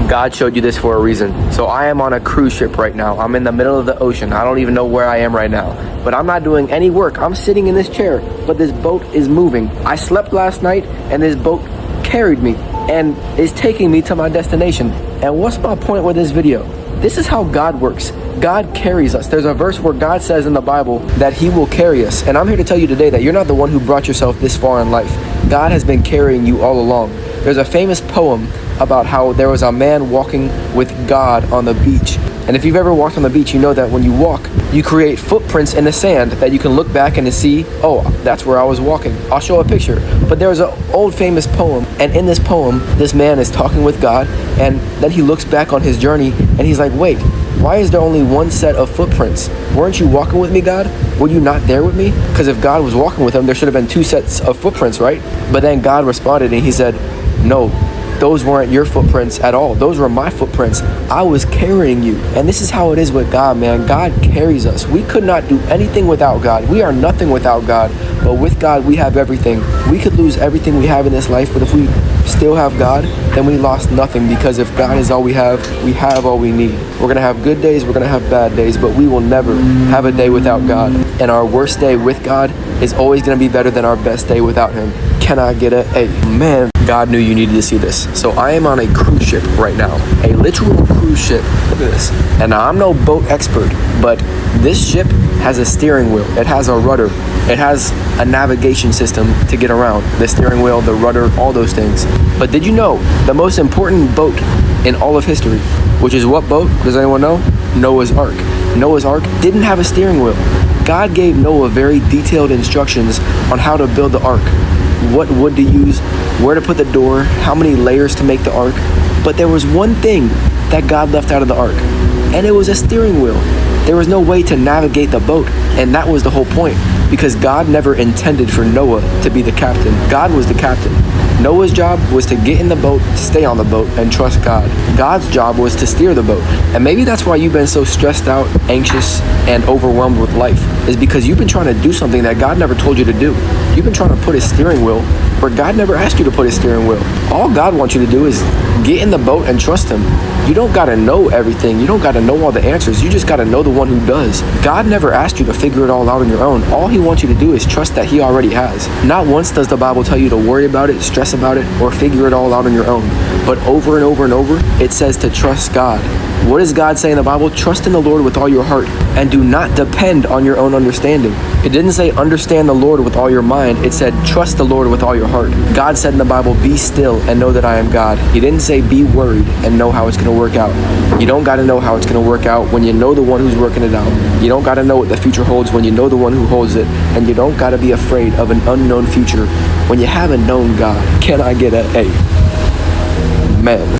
God showed you this for a reason. So I am on a cruise ship right now. I'm in the middle of the ocean. I don't even know where I am right now. But I'm not doing any work. I'm sitting in this chair, but this boat is moving. I slept last night and this boat carried me and is taking me to my destination. And what's my point with this video? This is how God works. God carries us. There's a verse where God says in the Bible that he will carry us. And I'm here to tell you today that you're not the one who brought yourself this far in life. God has been carrying you all along. There's a famous poem about how there was a man walking with God on the beach. And if you've ever walked on the beach, you know that when you walk, you create footprints in the sand that you can look back and to see, oh, that's where I was walking. I'll show a picture. But there's an old famous poem, and in this poem, this man is talking with God, and then he looks back on his journey, and he's like, wait, why is there only one set of footprints? Weren't you walking with me, God? Were you not there with me? Because if God was walking with him, there should have been two sets of footprints, right? But then God responded and he said, no, those weren't your footprints at all. Those were my footprints. I was carrying you. And this is how it is with God, man. God carries us. We could not do anything without God. We are nothing without God. But with God, we have everything. We could lose everything we have in this life, but if we still have God, then we lost nothing, because if God is all we have all we need. We're going to have good days, we're going to have bad days, but we will never have a day without God. And our worst day with God is always going to be better than our best day without him. Can I get a man? God knew you needed to see this. So I am on a cruise ship right now, a literal cruise ship. Look at this. And now I'm no boat expert, but this ship has a steering wheel. It has a rudder. It has a navigation system to get around. The steering wheel, the rudder, all those things. But did you know the most important boat in all of history, which is what boat? Does anyone know? Noah's Ark. Noah's Ark didn't have a steering wheel. God gave Noah very detailed instructions on how to build the ark, what wood to use, where to put the door, how many layers to make the ark. But there was one thing that God left out of the ark, and it was a steering wheel. There was no way to navigate the boat, and that was the whole point, because God never intended for Noah to be the captain. God was the captain. Noah's job was to get in the boat, stay on the boat, and trust God. God's job was to steer the boat. And maybe that's why you've been so stressed out, anxious, and overwhelmed with life, is because you've been trying to do something that God never told you to do. You've been trying to put a steering wheel where God never asked you to put a steering wheel. All God wants you to do is get in the boat and trust him. You don't gotta know everything. You don't gotta know all the answers. You just gotta know the one who does. God never asked you to figure it all out on your own. All he wants you to do is trust that he already has. Not once does the Bible tell you to worry about it, stress about it, or figure it all out on your own. But over and over and over, it says to trust God. What does God say in the Bible? Trust in the Lord with all your heart and do not depend on your own understanding. It didn't say understand the Lord with all your mind. It said trust the Lord with all your heart. God said in the Bible, be still and know that I am God. He didn't say be worried and know how it's going to work out. You don't got to know how it's going to work out when you know the one who's working it out. You don't got to know what the future holds when you know the one who holds it. And you don't got to be afraid of an unknown future when you haven't known God. Can I get a man?